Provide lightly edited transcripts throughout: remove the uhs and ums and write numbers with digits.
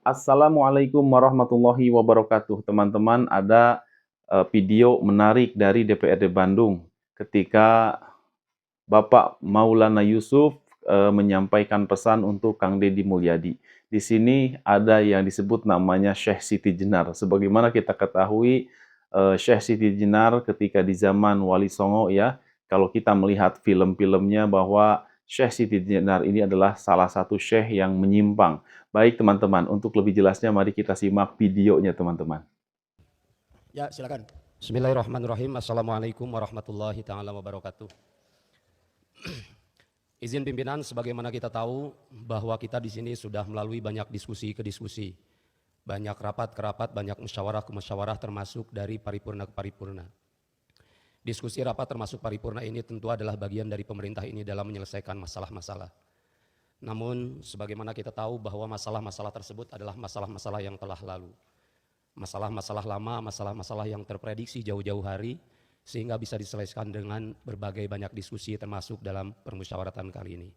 Assalamualaikum warahmatullahi wabarakatuh. Teman-teman, ada video menarik dari DPRD Bandung ketika Bapak Maulana Yusuf menyampaikan pesan untuk Kang Deddy Mulyadi. Di sini ada yang disebut namanya Syekh Siti Jenar. Sebagaimana kita ketahui, Syekh Siti Jenar ketika di zaman Wali Songo ya, kalau kita melihat film-filmnya bahwa Syekh Siti Jenar ini adalah salah satu syekh yang menyimpang. Baik teman-teman, untuk lebih jelasnya mari kita simak videonya teman-teman. Ya, silakan. Bismillahirrahmanirrahim. Assalamualaikum warahmatullahi taala wabarakatuh. Izin pimpinan, sebagaimana kita tahu bahwa kita di sini sudah melalui banyak diskusi ke diskusi, banyak rapat ke rapat, banyak musyawarah ke musyawarah, termasuk dari paripurna ke paripurna. Diskusi rapat termasuk paripurna ini tentu adalah bagian dari pemerintah ini dalam menyelesaikan masalah-masalah. Namun, sebagaimana kita tahu bahwa masalah-masalah tersebut adalah masalah-masalah yang telah lalu. Masalah-masalah lama, masalah-masalah yang terprediksi jauh-jauh hari, sehingga bisa diselesaikan dengan berbagai banyak diskusi termasuk dalam permusyawaratan kali ini.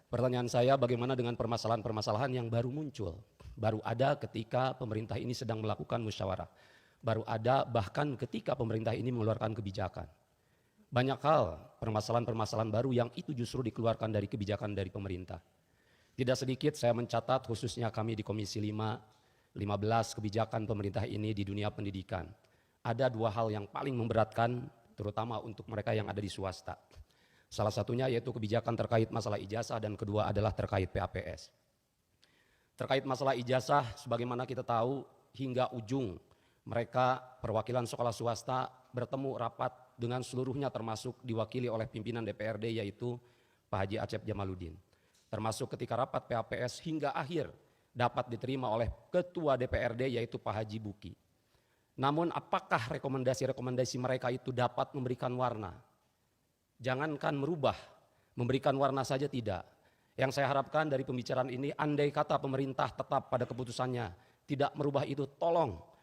Pertanyaan saya, bagaimana dengan permasalahan-permasalahan yang baru muncul, baru ada ketika pemerintah ini sedang melakukan musyawarah, baru ada bahkan ketika pemerintah ini mengeluarkan kebijakan. Banyak hal, permasalahan-permasalahan baru yang itu justru dikeluarkan dari kebijakan dari pemerintah. Tidak sedikit saya mencatat, khususnya kami di Komisi 15 kebijakan pemerintah ini di dunia pendidikan. Ada dua hal yang paling memberatkan, terutama untuk mereka yang ada di swasta. Salah satunya yaitu kebijakan terkait masalah ijazah, dan kedua adalah terkait PAPS. Terkait masalah ijazah, sebagaimana kita tahu, hingga ujung mereka perwakilan sekolah swasta bertemu rapat dengan seluruhnya, termasuk diwakili oleh pimpinan DPRD yaitu Pak Haji Acep Jamaluddin. Termasuk ketika rapat PAPS hingga akhir dapat diterima oleh Ketua DPRD yaitu Pak Haji Buki. Namun apakah rekomendasi-rekomendasi mereka itu dapat memberikan warna? Jangankan merubah, memberikan warna saja tidak. Yang saya harapkan dari pembicaraan ini, andai kata pemerintah tetap pada keputusannya, tidak merubah itu, tolong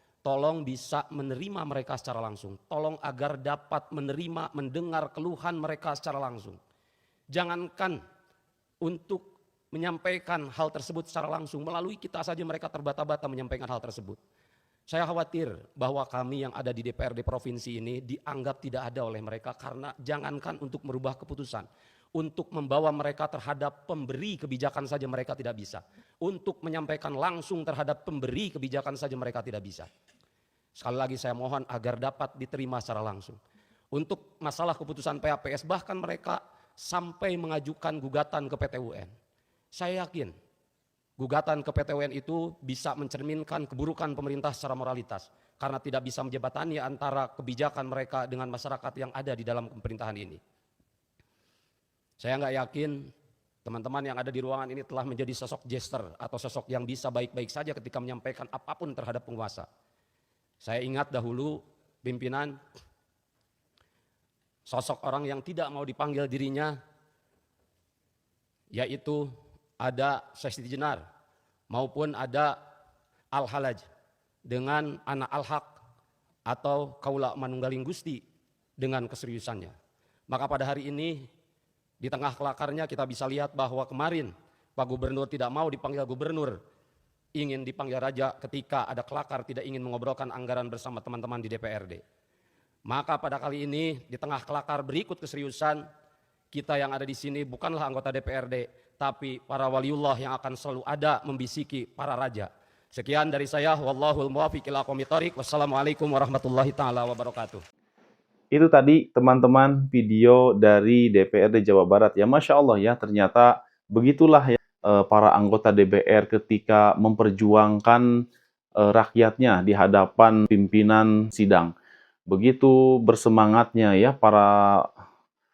bisa menerima mereka secara langsung. Tolong agar dapat menerima, mendengar keluhan mereka secara langsung. Jangankan untuk menyampaikan hal tersebut secara langsung, melalui kita saja mereka terbata-bata menyampaikan hal tersebut. Saya khawatir bahwa kami yang ada di DPRD provinsi ini dianggap tidak ada oleh mereka, karena jangankan untuk merubah keputusan, untuk membawa mereka terhadap pemberi kebijakan saja mereka tidak bisa. Untuk menyampaikan langsung terhadap pemberi kebijakan saja mereka tidak bisa. Sekali lagi saya mohon agar dapat diterima secara langsung. Untuk masalah keputusan PAPS, bahkan mereka sampai mengajukan gugatan ke PT UN. Saya yakin gugatan ke PT UN itu bisa mencerminkan keburukan pemerintah secara moralitas, karena tidak bisa menjembatani antara kebijakan mereka dengan masyarakat yang ada di dalam pemerintahan ini. Saya nggak yakin teman-teman yang ada di ruangan ini telah menjadi sosok jester atau sosok yang bisa baik-baik saja ketika menyampaikan apapun terhadap penguasa. Saya ingat dahulu pimpinan, sosok orang yang tidak mau dipanggil dirinya, yaitu ada Syekh Siti Jenar maupun ada Al-Halaj dengan anak Al-Haq atau Kaula Manunggaling Gusti dengan keseriusannya. Maka pada hari ini di tengah kelakarnya kita bisa lihat bahwa kemarin Pak Gubernur tidak mau dipanggil gubernur, ingin dipanggil raja ketika ada kelakar, tidak ingin mengobrolkan anggaran bersama teman-teman di DPRD. Maka pada kali ini di tengah kelakar berikut keseriusan, kita yang ada di sini bukanlah anggota DPRD, tapi para waliullah yang akan selalu ada membisiki para raja. Sekian dari saya, wallahul muwaffiq ila aqwamit thoriq. Wassalamualaikum warahmatullahi taala wabarakatuh. Itu tadi teman-teman video dari DPRD Jawa Barat ya, Masya Allah ya, ternyata begitulah ya para anggota DPR ketika memperjuangkan rakyatnya di hadapan pimpinan sidang. Begitu bersemangatnya ya para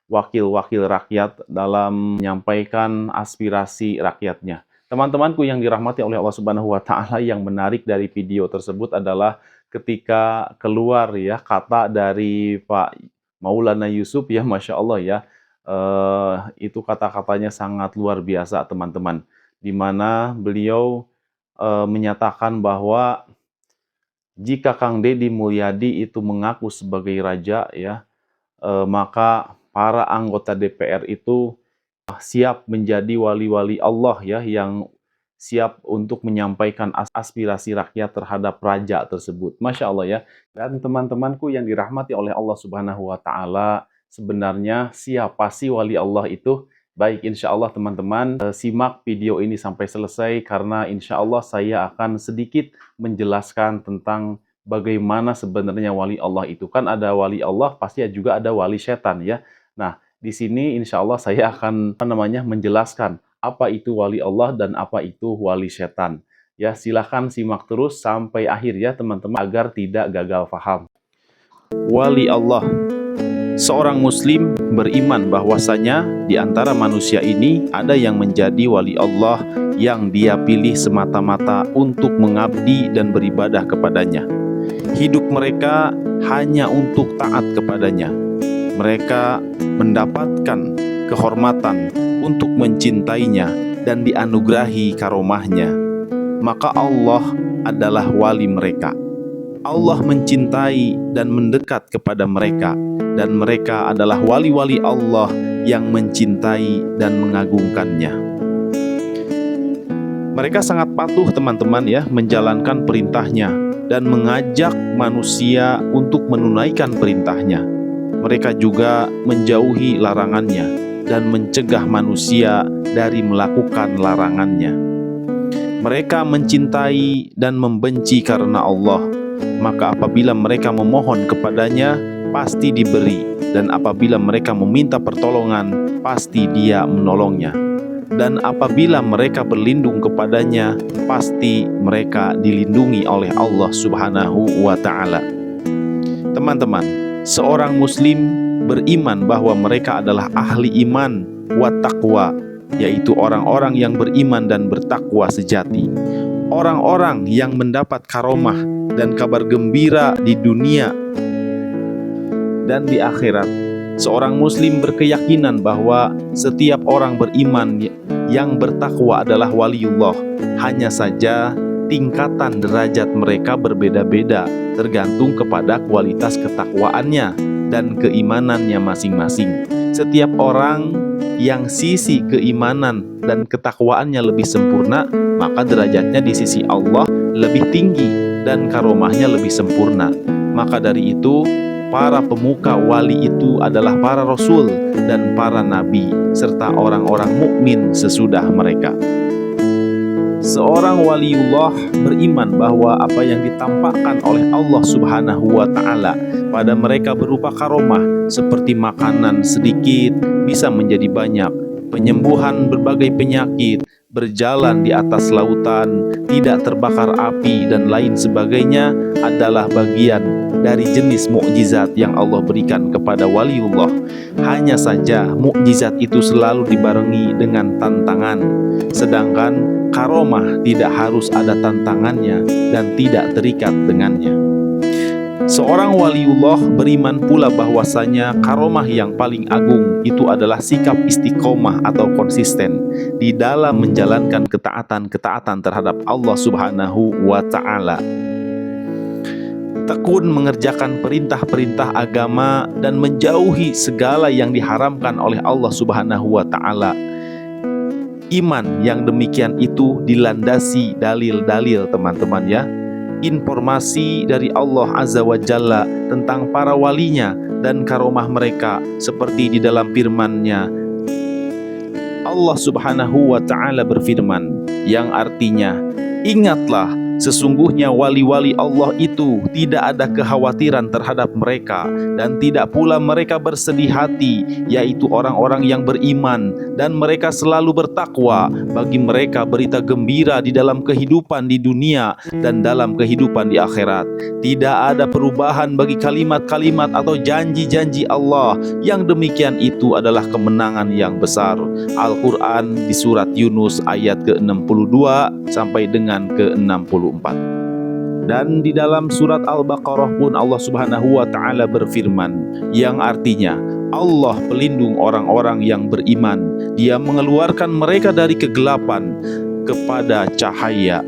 wakil-wakil rakyat dalam menyampaikan aspirasi rakyatnya. Teman-temanku yang dirahmati oleh Allah Subhanahu wa taala, yang menarik dari video tersebut adalah ketika keluar ya kata dari Pak Maulana Yusuf ya, Masya Allah ya, itu kata-katanya sangat luar biasa teman-teman, di mana beliau menyatakan bahwa jika Kang Deddy Mulyadi itu mengaku sebagai raja ya, maka para anggota DPR itu siap menjadi wali-wali Allah ya, yang siap untuk menyampaikan aspirasi rakyat terhadap raja tersebut. Masya Allah ya. Dan teman-temanku yang dirahmati oleh Allah Subhanahu wa Ta'ala, sebenarnya siapa sih wali Allah itu? Baik, insya Allah teman-teman simak video ini sampai selesai, karena insya Allah saya akan sedikit menjelaskan tentang bagaimana sebenarnya wali Allah itu. Kan ada wali Allah, pasti juga ada wali setan ya. Nah, di sini insya Allah saya akan menjelaskan apa itu wali Allah dan apa itu wali setan. Ya, silahkan simak terus sampai akhir ya teman-teman, agar tidak gagal paham. Wali Allah. Seorang muslim beriman bahwasanya di antara manusia ini ada yang menjadi wali Allah yang dia pilih semata-mata untuk mengabdi dan beribadah kepadanya. Hidup mereka hanya untuk taat kepadanya. Mereka mendapatkan kehormatan untuk mencintainya dan dianugerahi karomahnya. Maka Allah adalah wali mereka. Allah mencintai dan mendekat kepada mereka, dan mereka adalah wali-wali Allah yang mencintai dan mengagungkannya. Mereka sangat patuh teman-teman ya, menjalankan perintahnya dan mengajak manusia untuk menunaikan perintahnya. Mereka juga menjauhi larangannya dan mencegah manusia dari melakukan larangannya. Mereka mencintai dan membenci karena Allah. Maka apabila mereka memohon kepadanya, pasti diberi, dan apabila mereka meminta pertolongan, pasti Dia menolongnya. Dan apabila mereka berlindung kepadanya, pasti mereka dilindungi oleh Allah Subhanahu wa Ta'ala. Teman-teman, seorang muslim beriman bahwa mereka adalah ahli iman wa taqwa, yaitu orang-orang yang beriman dan bertakwa sejati. Orang-orang yang mendapat karomah dan kabar gembira di dunia dan di akhirat. Seorang muslim berkeyakinan bahwa setiap orang beriman yang bertakwa adalah waliullah. Hanya saja tingkatan derajat mereka berbeda-beda, tergantung kepada kualitas ketakwaannya dan keimanannya masing-masing. Setiap orang yang sisi keimanan dan ketakwaannya lebih sempurna, maka derajatnya di sisi Allah lebih tinggi dan karomahnya lebih sempurna. Maka dari itu, para pemuka wali itu adalah para rasul dan para nabi, serta orang-orang mukmin sesudah mereka. Seorang waliullah beriman bahwa apa yang ditampakkan oleh Allah Subhanahu wa Ta'ala pada mereka berupa karomah, seperti makanan sedikit bisa menjadi banyak, penyembuhan berbagai penyakit, berjalan di atas lautan, tidak terbakar api, dan lain sebagainya, adalah bagian dari jenis mukjizat yang Allah berikan kepada waliullah. Hanya saja mukjizat itu selalu dibarengi dengan tantangan, sedangkan karomah tidak harus ada tantangannya dan tidak terikat dengannya. Seorang waliullah beriman pula bahwasanya karomah yang paling agung itu adalah sikap istiqomah atau konsisten di dalam menjalankan ketaatan terhadap Allah Subhanahu wa Ta'ala. Tekun mengerjakan perintah-perintah agama dan menjauhi segala yang diharamkan oleh Allah Subhanahu wa Ta'ala. Iman yang demikian itu dilandasi dalil-dalil teman-teman ya. Informasi dari Allah Azza wa Jalla tentang para walinya dan karomah mereka, seperti di dalam firman-Nya. Allah Subhanahu wa Ta'ala berfirman, yang artinya, ingatlah, sesungguhnya wali-wali Allah itu tidak ada kekhawatiran terhadap mereka, dan tidak pula mereka bersedih hati, yaitu orang-orang yang beriman dan mereka selalu bertakwa. Bagi mereka berita gembira di dalam kehidupan di dunia dan dalam kehidupan di akhirat. Tidak ada perubahan bagi kalimat-kalimat atau janji-janji Allah. Yang demikian itu adalah kemenangan yang besar. Al-Quran di surat Yunus ayat ke-62 sampai dengan ke-64. Dan di dalam surat Al-Baqarah pun Allah Subhanahu wa Ta'ala berfirman, yang artinya, Allah pelindung orang-orang yang beriman. Dia mengeluarkan mereka dari kegelapan kepada cahaya.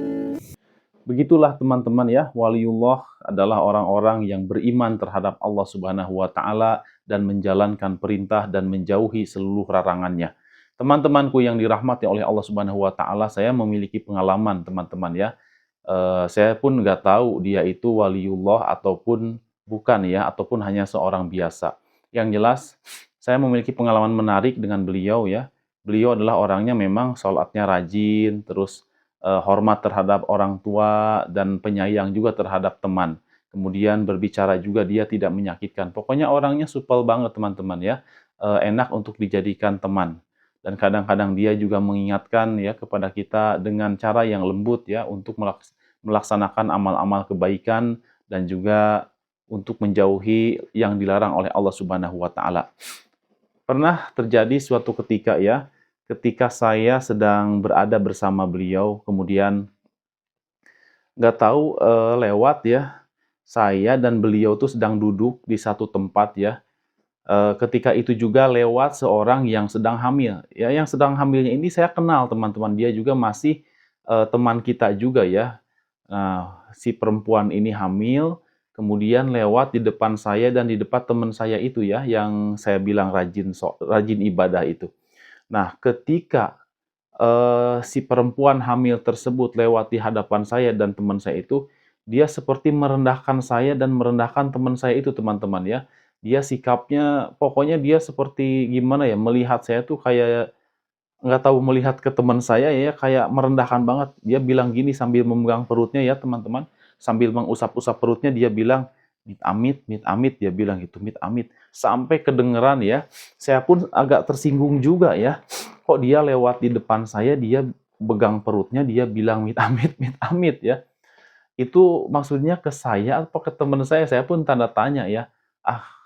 Begitulah teman-teman ya, waliullah adalah orang-orang yang beriman terhadap Allah Subhanahu wa Ta'ala dan menjalankan perintah dan menjauhi seluruh larangannya. Teman-temanku yang dirahmati oleh Allah Subhanahu wa taala, saya memiliki pengalaman teman-teman ya. Saya pun nggak tahu dia itu waliullah ataupun bukan ya, ataupun hanya seorang biasa. Yang jelas, saya memiliki pengalaman menarik dengan beliau ya. Beliau adalah orangnya memang sholatnya rajin, terus hormat terhadap orang tua dan penyayang juga terhadap teman. Kemudian berbicara juga dia tidak menyakitkan. Pokoknya orangnya supel banget teman-teman ya. Enak untuk dijadikan teman. Dan kadang-kadang dia juga mengingatkan ya kepada kita dengan cara yang lembut ya untuk melaksanakan amal-amal kebaikan dan juga untuk menjauhi yang dilarang oleh Allah Subhanahu wa taala. Pernah terjadi suatu ketika ya, ketika saya sedang berada bersama beliau, kemudian nggak tahu lewat ya, saya dan beliau tuh sedang duduk di satu tempat ya. Ketika itu juga lewat seorang yang sedang hamil. Ya, yang sedang hamilnya ini saya kenal teman-teman, dia juga masih, teman kita juga ya. Nah, si perempuan ini hamil, kemudian lewat di depan saya dan di depan teman saya itu ya, yang saya bilang rajin ibadah itu. Nah, ketika, si perempuan hamil tersebut lewat di hadapan saya dan teman saya itu, dia seperti merendahkan saya dan merendahkan teman saya itu teman-teman ya. Dia sikapnya pokoknya dia seperti gimana ya, melihat saya tuh kayak nggak tahu melihat ke teman saya ya, kayak merendahkan banget. Dia bilang gini sambil memegang perutnya ya teman-teman, sambil mengusap-usap perutnya dia bilang, mit amit," dia bilang gitu, "mit amit." Sampai kedengeran ya, saya pun agak tersinggung juga ya. Kok dia lewat di depan saya, dia pegang perutnya, dia bilang, mit amit," ya. Itu maksudnya ke saya apa ke teman saya pun tanda tanya ya. Ah,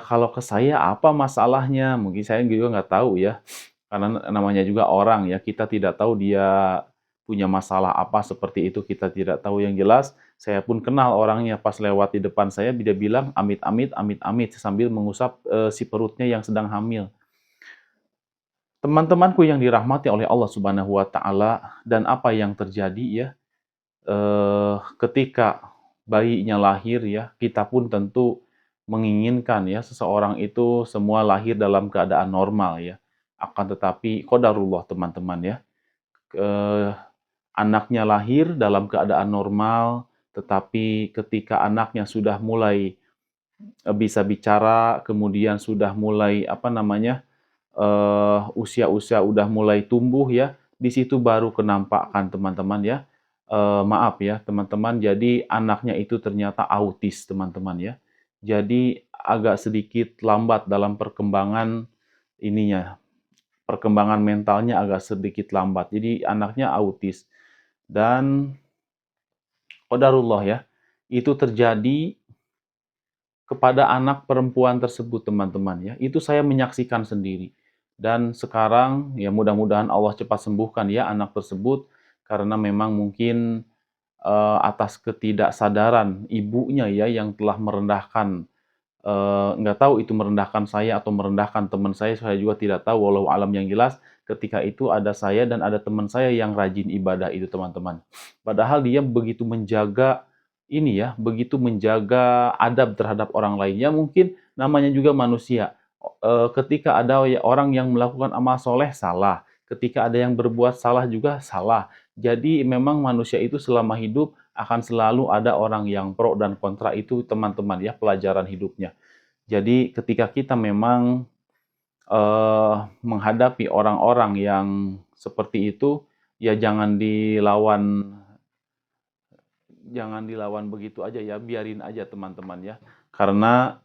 kalau ke saya apa masalahnya? Mungkin saya juga nggak tahu ya. Karena namanya juga orang ya, kita tidak tahu dia punya masalah apa seperti itu, kita tidak tahu. Yang jelas, saya pun kenal orangnya, pas lewat di depan saya, dia bilang, "Amit amit, amit amit," sambil mengusap, si perutnya yang sedang hamil. Teman-temanku yang dirahmati oleh Allah Subhanahu wa taala dan apa yang terjadi ya, ketika bayinya lahir ya, kita pun tentu menginginkan ya, seseorang itu semua lahir dalam keadaan normal ya. Akan tetapi qadarullah teman-teman ya, eee, anaknya lahir dalam keadaan normal, tetapi ketika anaknya sudah mulai, bisa bicara, kemudian sudah mulai, apa namanya, usia-usia udah mulai tumbuh ya, di situ baru kenampakkan teman-teman ya, maaf ya teman-teman, jadi anaknya itu ternyata autis teman-teman ya. Jadi agak sedikit lambat dalam perkembangan ininya, perkembangan mentalnya agak sedikit lambat. Jadi anaknya autis dan qadarullah ya, itu terjadi kepada anak perempuan tersebut teman-teman ya. Itu saya menyaksikan sendiri. Dan sekarang ya mudah-mudahan Allah cepat sembuhkan ya anak tersebut karena memang mungkin atas ketidaksadaran ibunya ya yang telah merendahkan, nggak tahu itu merendahkan saya atau merendahkan teman saya juga tidak tahu, walau alam. Yang jelas ketika itu ada saya dan ada teman saya yang rajin ibadah itu teman-teman. Padahal dia begitu menjaga ini ya, begitu menjaga adab terhadap orang lain. Ya mungkin namanya juga manusia, ketika ada ya orang yang melakukan amal soleh salah, ketika ada yang berbuat salah juga salah. Jadi memang manusia itu selama hidup akan selalu ada orang yang pro dan kontra, itu teman-teman ya, pelajaran hidupnya. Jadi ketika kita memang, menghadapi orang-orang yang seperti itu, ya jangan dilawan begitu aja ya, biarin aja teman-teman ya. Karena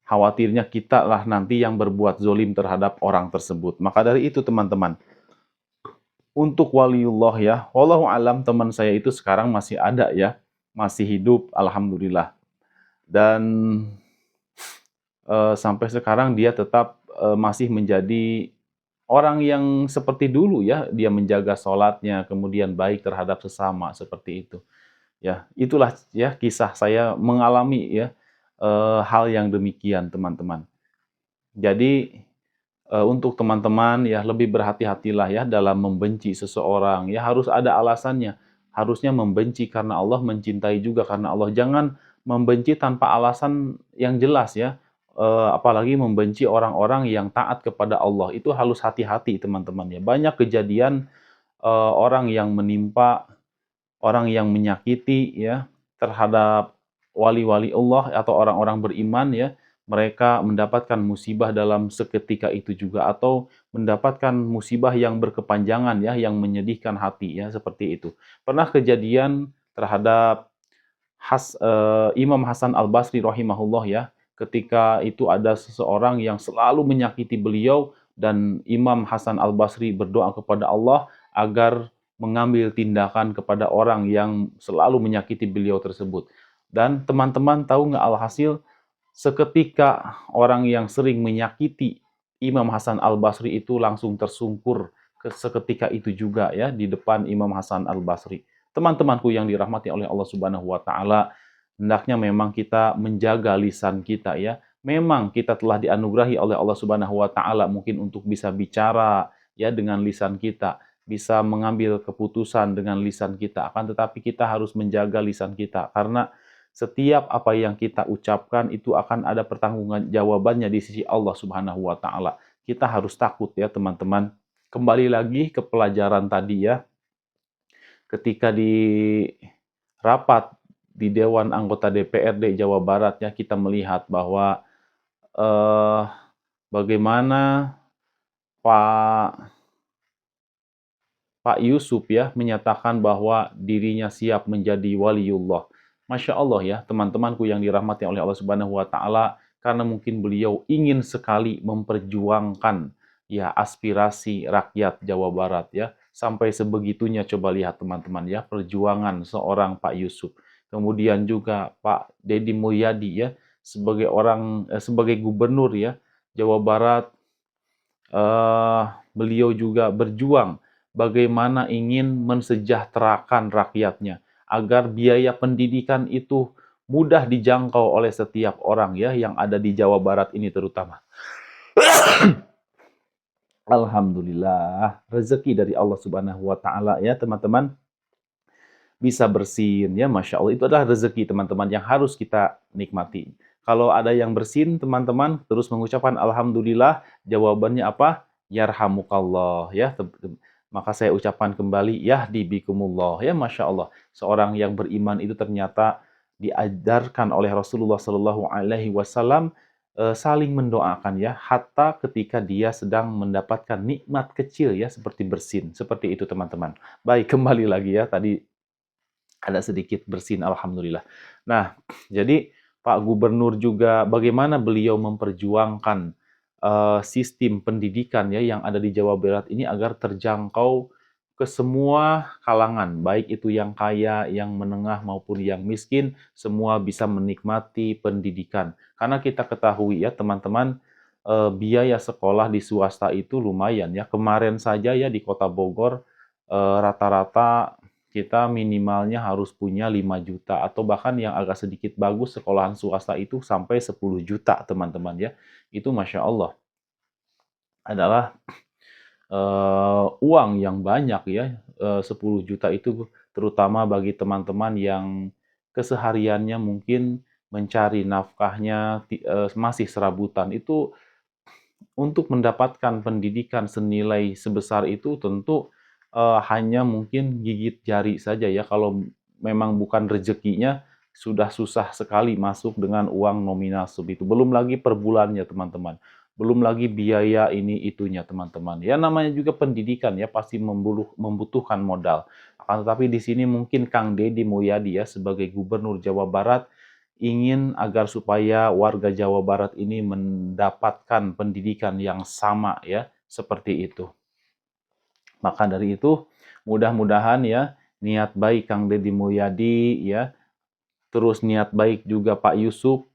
khawatirnya kita lah nanti yang berbuat zolim terhadap orang tersebut. Maka dari itu teman-teman, untuk waliullah ya, wallahu alam teman saya itu sekarang masih ada ya, masih hidup alhamdulillah. Dan sampai sekarang dia tetap, masih menjadi orang yang seperti dulu ya, dia menjaga sholatnya, kemudian baik terhadap sesama, seperti itu. Ya, itulah ya kisah saya mengalami ya, hal yang demikian teman-teman. Jadi, untuk teman-teman ya lebih berhati-hatilah ya dalam membenci seseorang, ya harus ada alasannya. Harusnya membenci karena Allah, mencintai juga karena Allah. Jangan membenci tanpa alasan yang jelas ya. apalagi membenci orang-orang yang taat kepada Allah. Itu harus hati-hati teman-teman ya. Banyak kejadian orang yang menimpa, orang yang menyakiti ya terhadap wali-wali Allah atau orang-orang beriman ya, mereka mendapatkan musibah dalam seketika itu juga atau mendapatkan musibah yang berkepanjangan ya, yang menyedihkan hati ya, seperti itu. Pernah kejadian terhadap Imam Hasan Al-Basri rahimahullah ya, ketika itu ada seseorang yang selalu menyakiti beliau dan Imam Hasan Al-Basri berdoa kepada Allah agar mengambil tindakan kepada orang yang selalu menyakiti beliau tersebut. Dan teman-teman tahu nggak alhasil seketika orang yang sering menyakiti Imam Hasan Al-Basri itu langsung tersungkur seketika itu juga ya di depan Imam Hasan Al-Basri. Teman-temanku yang dirahmati oleh Allah Subhanahu wa taala, hendaknya memang kita menjaga lisan kita ya. Memang kita telah dianugerahi oleh Allah Subhanahu wa taala mungkin untuk bisa bicara ya dengan lisan kita, bisa mengambil keputusan dengan lisan kita. Akan tetapi kita harus menjaga lisan kita karena setiap apa yang kita ucapkan itu akan ada pertanggungjawabannya jawabannya di sisi Allah Subhanahu wa taala. Kita harus takut ya, teman-teman. Kembali lagi ke pelajaran tadi ya. Ketika di rapat di Dewan Anggota DPRD Jawa Barat ya, kita melihat bahwa eh, bagaimana Pak Pak Yusuf ya menyatakan bahwa dirinya siap menjadi waliullah. Masya Allah ya, teman-temanku yang dirahmati oleh Allah Subhanahu wa taala, karena mungkin beliau ingin sekali memperjuangkan ya aspirasi rakyat Jawa Barat ya. Sampai sebegitunya, coba lihat teman-teman ya, perjuangan seorang Pak Yusuf. Kemudian juga Pak Deddy Mulyadi ya, sebagai gubernur ya Jawa Barat, beliau juga berjuang bagaimana ingin mensejahterakan rakyatnya agar biaya pendidikan itu mudah dijangkau oleh setiap orang ya yang ada di Jawa Barat ini terutama. Alhamdulillah, rezeki dari Allah Subhanahu wa taala ya, teman-teman. Bisa bersin ya, Masya Allah, itu adalah rezeki teman-teman yang harus kita nikmati. Kalau ada yang bersin teman-teman terus mengucapkan alhamdulillah, jawabannya apa? Yarhamukallah ya. Maka saya ucapkan kembali yahdibikumullah ya, Masya Allah. Seorang yang beriman itu ternyata diajarkan oleh Rasulullah Shallallahu Alaihi Wasallam saling mendoakan ya, hatta ketika dia sedang mendapatkan nikmat kecil ya, seperti bersin, seperti itu teman-teman. Baik, kembali lagi ya, tadi ada sedikit bersin, alhamdulillah. Nah, jadi Pak Gubernur juga bagaimana beliau memperjuangkan sistem pendidikan ya yang ada di Jawa Barat ini agar terjangkau ke semua kalangan, baik itu yang kaya, yang menengah maupun yang miskin, semua bisa menikmati pendidikan. Karena kita ketahui ya teman-teman, biaya sekolah di swasta itu lumayan ya. Kemarin saja ya di Kota Bogor rata-rata kita minimalnya harus punya 5 juta atau bahkan yang agak sedikit bagus sekolahan swasta itu sampai 10 juta teman-teman ya. Itu Masya Allah adalah uang yang banyak ya, 10 juta itu terutama bagi teman-teman yang kesehariannya mungkin mencari nafkahnya masih serabutan. Itu untuk mendapatkan pendidikan senilai sebesar itu tentu hanya mungkin gigit jari saja ya, kalau memang bukan rezekinya sudah susah sekali masuk dengan uang nominal segitu. Belum lagi per bulannya teman-teman. Belum lagi biaya ini itunya teman-teman. Ya namanya juga pendidikan ya pasti membutuhkan modal. Akan tetapi di sini mungkin Kang Deddy Mulyadi ya sebagai Gubernur Jawa Barat ingin agar supaya warga Jawa Barat ini mendapatkan pendidikan yang sama ya, seperti itu. Maka dari itu, mudah-mudahan ya, niat baik Kang Deddy Mulyadi ya, terus niat baik juga Pak Yusuf,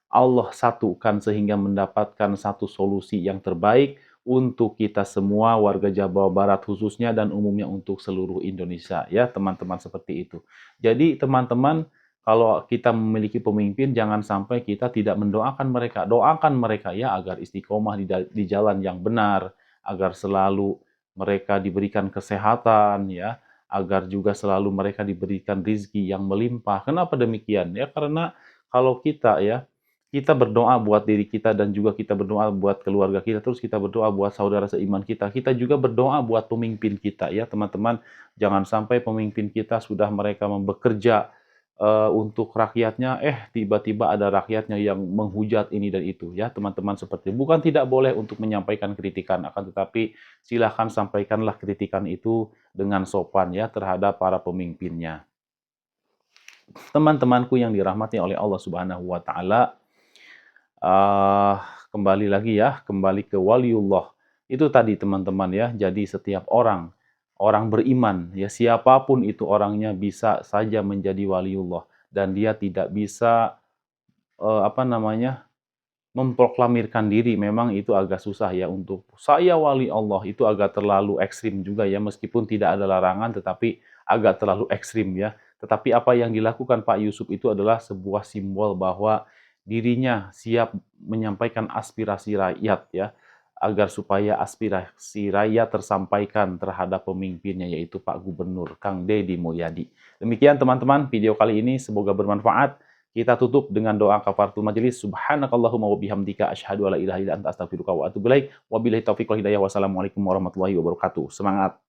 Allah satukan sehingga mendapatkan satu solusi yang terbaik untuk kita semua warga Jawa Barat khususnya dan umumnya untuk seluruh Indonesia ya teman-teman, seperti itu. Jadi teman-teman, kalau kita memiliki pemimpin jangan sampai kita tidak mendoakan mereka. Doakan mereka ya agar istiqomah di jalan yang benar, agar selalu mereka diberikan kesehatan ya, agar juga selalu mereka diberikan rizki yang melimpah. Kenapa demikian? Ya karena kalau kita ya kita berdoa buat diri kita dan juga kita berdoa buat keluarga kita, terus kita berdoa buat saudara seiman kita. Kita juga berdoa buat pemimpin kita ya teman-teman. Jangan sampai pemimpin kita sudah mereka bekerja untuk rakyatnya, tiba-tiba ada rakyatnya yang menghujat ini dan itu ya teman-teman seperti itu. Bukan tidak boleh untuk menyampaikan kritikan, akan tetapi silahkan sampaikanlah kritikan itu dengan sopan ya terhadap para pemimpinnya. Teman-temanku yang dirahmati oleh Allah Subhanahu wa taala, kembali lagi ya, kembali ke waliullah. Itu tadi teman-teman ya, jadi setiap orang, orang beriman, ya siapapun itu orangnya bisa saja menjadi waliullah. Dan dia tidak bisa, memproklamirkan diri. Memang itu agak susah ya untuk saya wali Allah, itu agak terlalu ekstrim juga ya, meskipun tidak ada larangan tetapi agak terlalu ekstrim ya. Tetapi apa yang dilakukan Pak Yusuf itu adalah sebuah simbol bahwa dirinya siap menyampaikan aspirasi rakyat ya, agar supaya aspirasi rakyat tersampaikan terhadap pemimpinnya yaitu Pak Gubernur Kang Deddy Mulyadi. Demikian teman-teman video kali ini, semoga bermanfaat. Kita tutup dengan doa kafaratul majelis. Subhanakallahumma wa bihamdika asyhadu alla ilaha illa anta astaghfiruka wa atubu ilaik. Wabillahi taufiq wal hidayah. Wassalamualaikum warahmatullahi wabarakatuh. Semangat.